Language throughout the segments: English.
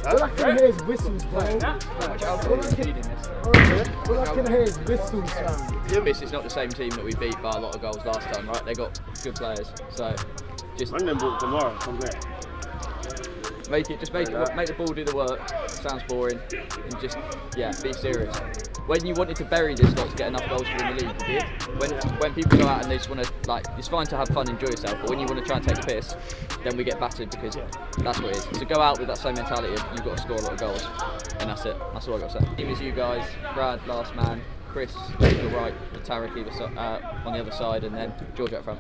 All I can hear is whistles, bro. How much alcohol is in this? All I can hear is whistles, fam. This is not the same team that we beat by a lot of goals last time, right? They got good players, so just I'm gonna tomorrow. Come there. make the ball do the work. Sounds boring, and just be serious. When you wanted to bury this lot to get enough goals to win the league, you did. When people go out and they just want to it's fine to have fun, enjoy yourself, but when you want to try and take the piss, then we get battered because that's what it is. So go out with that same mentality of you've got to score a lot of goals, and that's it. That's all I got to say. Team is you guys. Brad, last man. Chris to your right, Tarek on the other side, and then George up front.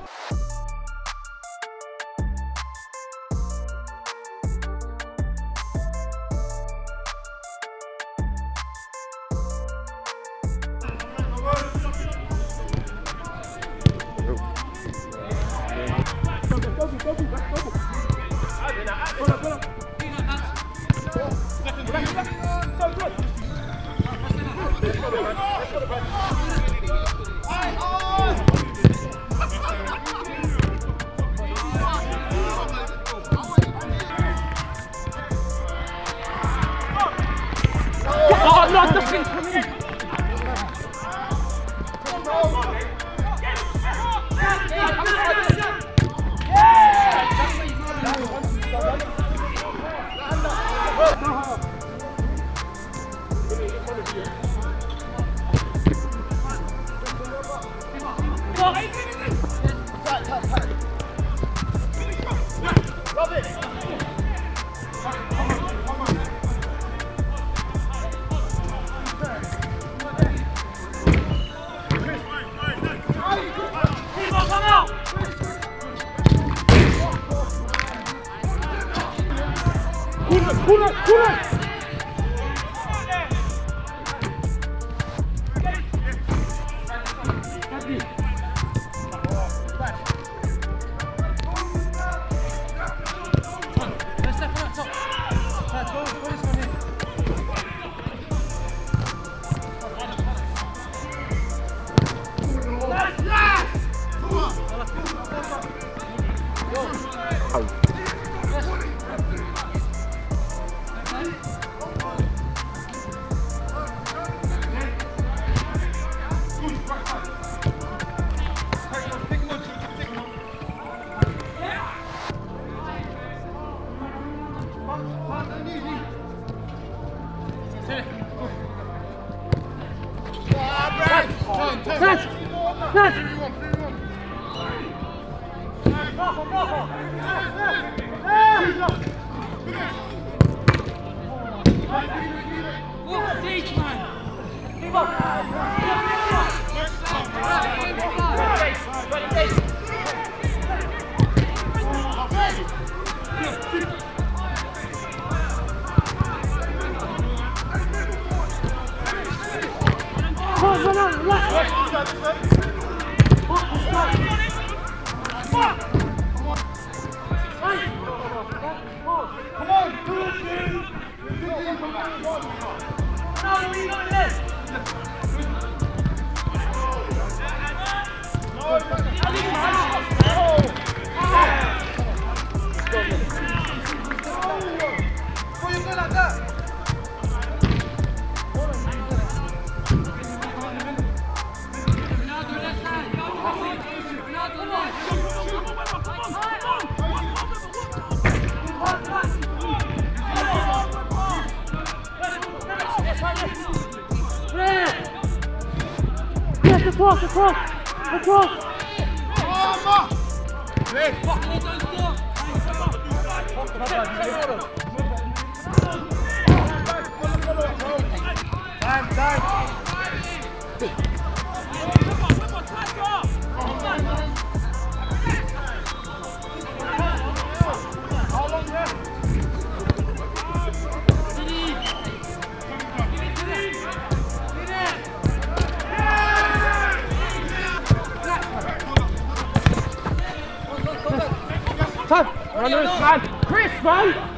Chris, man!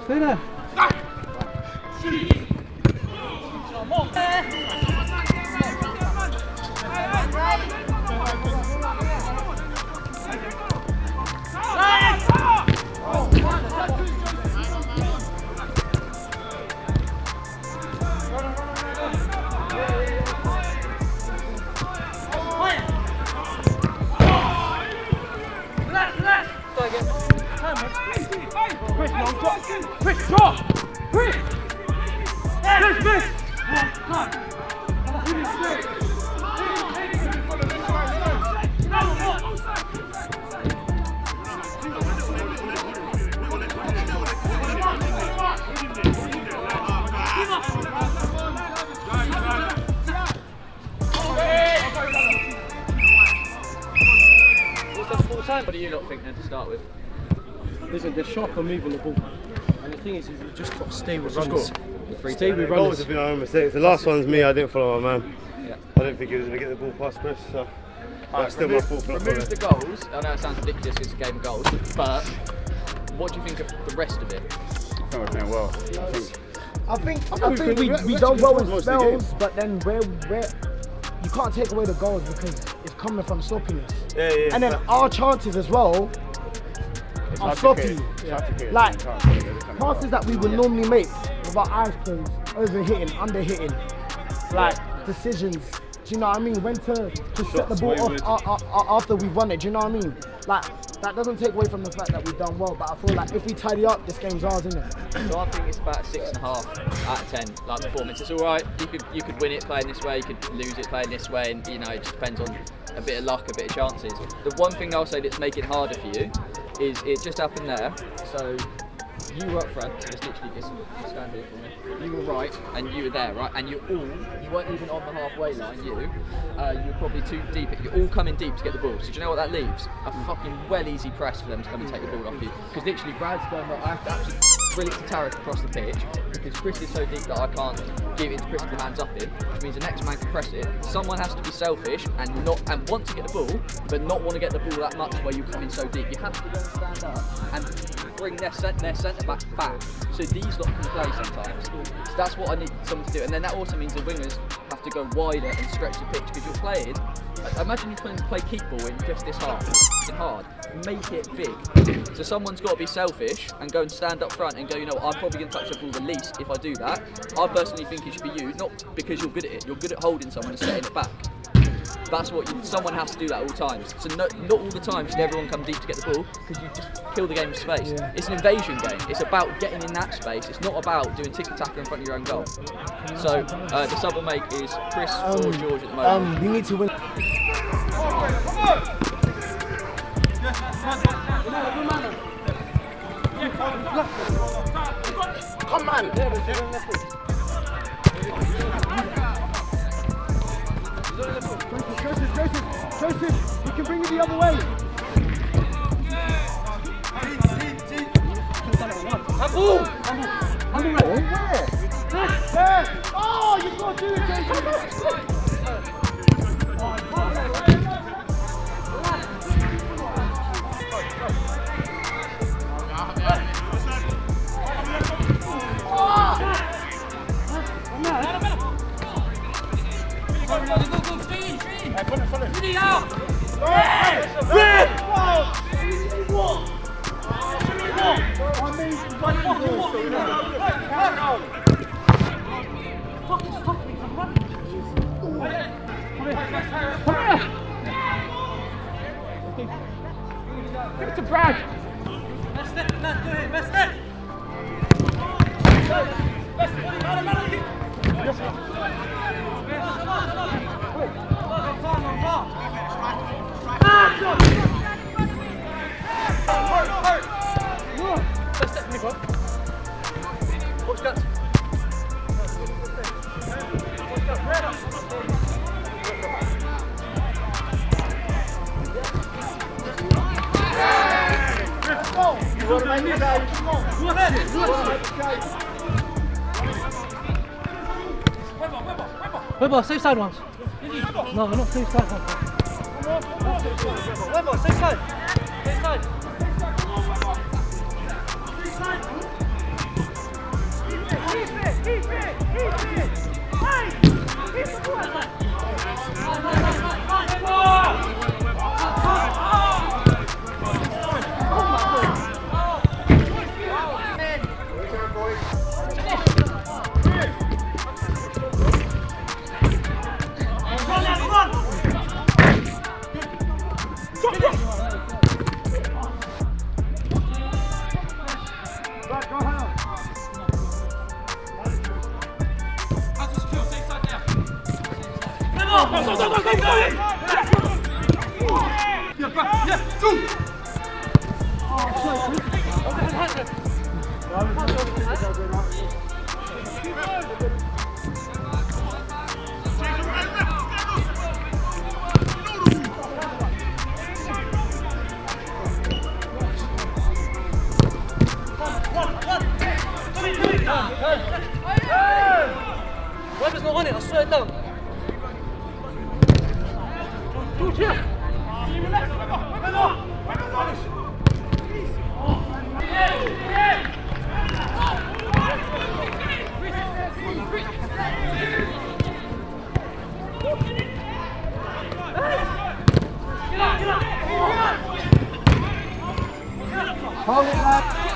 Stay there. Chris, drop! Chris! Chris, miss! What do you lot think then to start with? Listen, they're sharp on moving the ball. And the thing is, you just got to stay with Let's runners. go. Stay with Goals runners. have been our own mistakes. The last one's me, I didn't follow my man. Yeah. I didn't think he was going to get the ball past Chris, so that's still my fault for not Remove the following. goals. I know it sounds ridiculous because it's a game of goals, but what do you think of the rest of it? I think we're playing well. I think we we done well controlled with most of the spells, but then we're you can't take away the goals because it's coming from sloppiness. Yeah. And then our chances as well are sloppy. Like passes that we would normally make with our eyes closed, overhitting, underhitting, like decisions. Do you know what I mean? When to set the ball off after we've won it. Do you know what I mean? Like that doesn't take away from the fact that we've done well, but I feel like if we tidy up, this game's ours, isn't it? So I think it's about a 6.5 out of 10. Like performance, it's all right. You could win it playing this way, you could lose it playing this way, and you know it just depends on a bit of luck, a bit of chances. The one thing I'll say that's making it harder for you is it just happened there. So you were up front, just literally just stand here for me. You were right, and you were there, right? And you weren't even on the halfway line. You were probably too deep. You're all coming deep to get the ball. So do you know what that leaves? A fucking well easy press for them to come and take the ball off you. Because literally Brad's going, I have to actually drill it to Tarek across the pitch because Chris is so deep that I can't give it to Chris with the hands up in, which means the next man can press it. Someone has to be selfish and want to get the ball, but not want to get the ball that much where you come in so deep. You have to go and stand up and bring their centre back back, so these lot can play sometimes. So that's what I need someone to do, and then that also means the wingers have to go wider and stretch the pitch because you're playing. Imagine you play keep ball in just this hard. Make it big. So someone's got to be selfish and go and stand up front and go, you know, I'm probably going to touch the ball the least if I do that. I personally think it should be you, not because you're good at it. You're good at holding someone and setting it back. That's what someone has to do that all times. So not all the time should everyone come deep to get the ball because you just kill the game of space. Yeah. It's an invasion game. It's about getting in that space. It's not about doing tick-tack in front of your own goal. So the sub will make is Chris or George at the moment. We need to win. Come on! Joseph, we can bring it the other way. Oh, you've got to do it, Joseph. Give it to Brad. Webber, safe side ones. No, not safe side ones. Webber, safe side. Safe side. Webber's not on it, I swear down. Hold it, lad.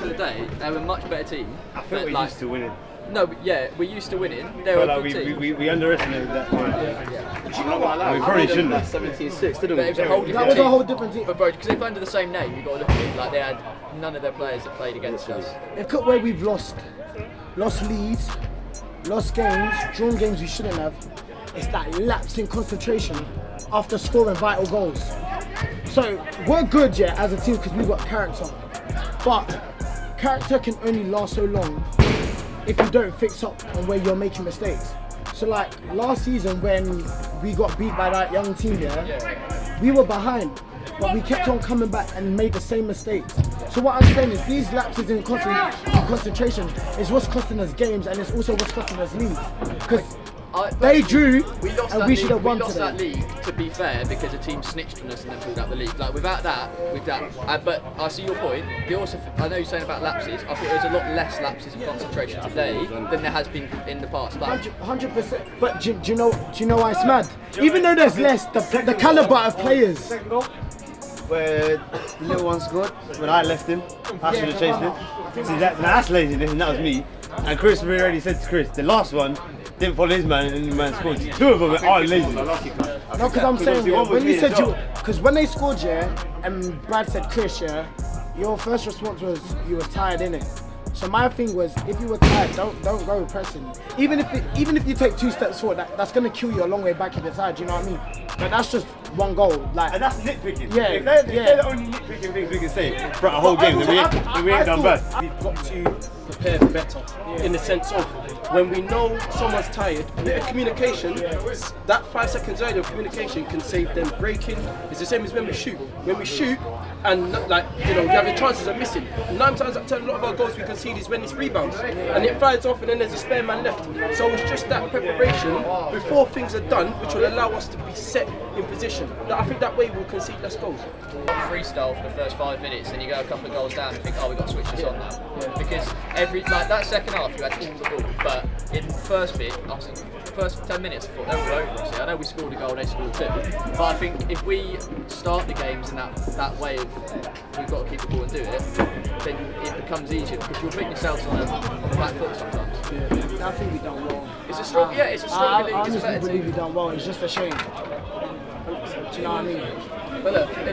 Today, they were a much better team. I feel we're used to winning. No, but yeah, we're used to winning. They I were feel a like good team. we underestimated that point. Yeah. We probably shouldn't have. 17-6, didn't But it was a whole That different was team. a whole different team. But bro, because they play under the same name, you've got to look at it like they had none of their players that played against us. Look at where we've lost leads, lost games, drawn games we shouldn't have. It's that lapse in concentration after scoring vital goals. So we're good, yeah, as a team because we've got character. But character can only last so long if you don't fix up on where you're making mistakes. So like last season when we got beat by that young team there, we were behind, but we kept on coming back and made the same mistakes. So what I'm saying is these lapses in concentration is what's costing us games and it's also what's costing us leads. Because They drew, We lost and that we league. should have won We lost today. that league, to be fair, because a team snitched on us and then pulled out the league. Like without that, we've done. But I see your point. I know you're saying about lapses. I thought there was a lot less lapses of concentration today than there has been in the past. Like, 100%. But do you know why it's mad? Even though there's less, the caliber of players. Where the little one scored, when I left him, I should have chased him. See, that's laziness, and that was me. And Chris already said to Chris, the last one didn't follow his man, and the man scored. Two of them are lazy. No, because I'm saying, yeah, when you said because when they scored, yeah, and Brad said, Chris, yeah, your first response was you were tired, innit? So my thing was, if you were tired, don't go pressing. Even if you take 2 steps forward, that's gonna kill you a long way back if you're tired. You know what I mean? But that's just one goal. Like, And that's nitpicking. Yeah, If they're the only nitpicking things we can say throughout a whole game, then we ain't done bad. We've got to prepare better in the sense of when we know someone's tired, a bit of communication, that 5 seconds earlier of communication can save them breaking. It's the same as when we shoot. When we shoot and you have the chances of missing. 9 times out of 10, a lot of our goals we concede is when it's rebounds and it fires off and then there's a spare man left. So it's just that preparation before things are done which will allow us to be set in position. I think that way we'll concede less goals. freestyle for the first 5 minutes, and you go a couple of goals down and think, oh, we've got to switch this on now. Because that second half, you had all the ball, but in the first bit, first 10 minutes, I thought they were over us. I know we scored a goal, they scored 2, but I think if we start the games in that way of we've got to keep the ball and do it, then it becomes easier because you'll put yourselves on the back foot sometimes. Yeah, I think we done well. It's a strong, it's a strong league. I It's a honestly better believe we team. done well. It's just a shame. Do you know what I mean? But look, at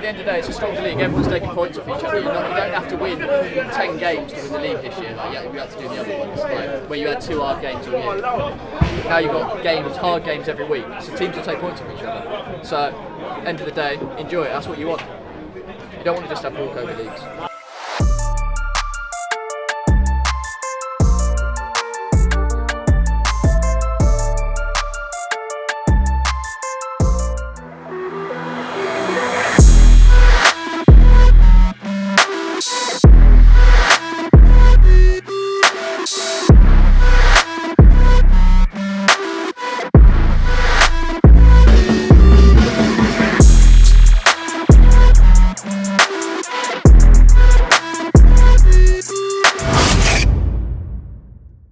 the end of the day, it's a strong league. Everyone's taking points off each other. You don't have to win 10 games to win the league this year. Like, you had to do the other ones, like, where you had 2 hard games all year. Now you've got hard games every week. So teams will take points off each other. So, end of the day, enjoy it. That's what you want. You don't want to just have walkover leagues.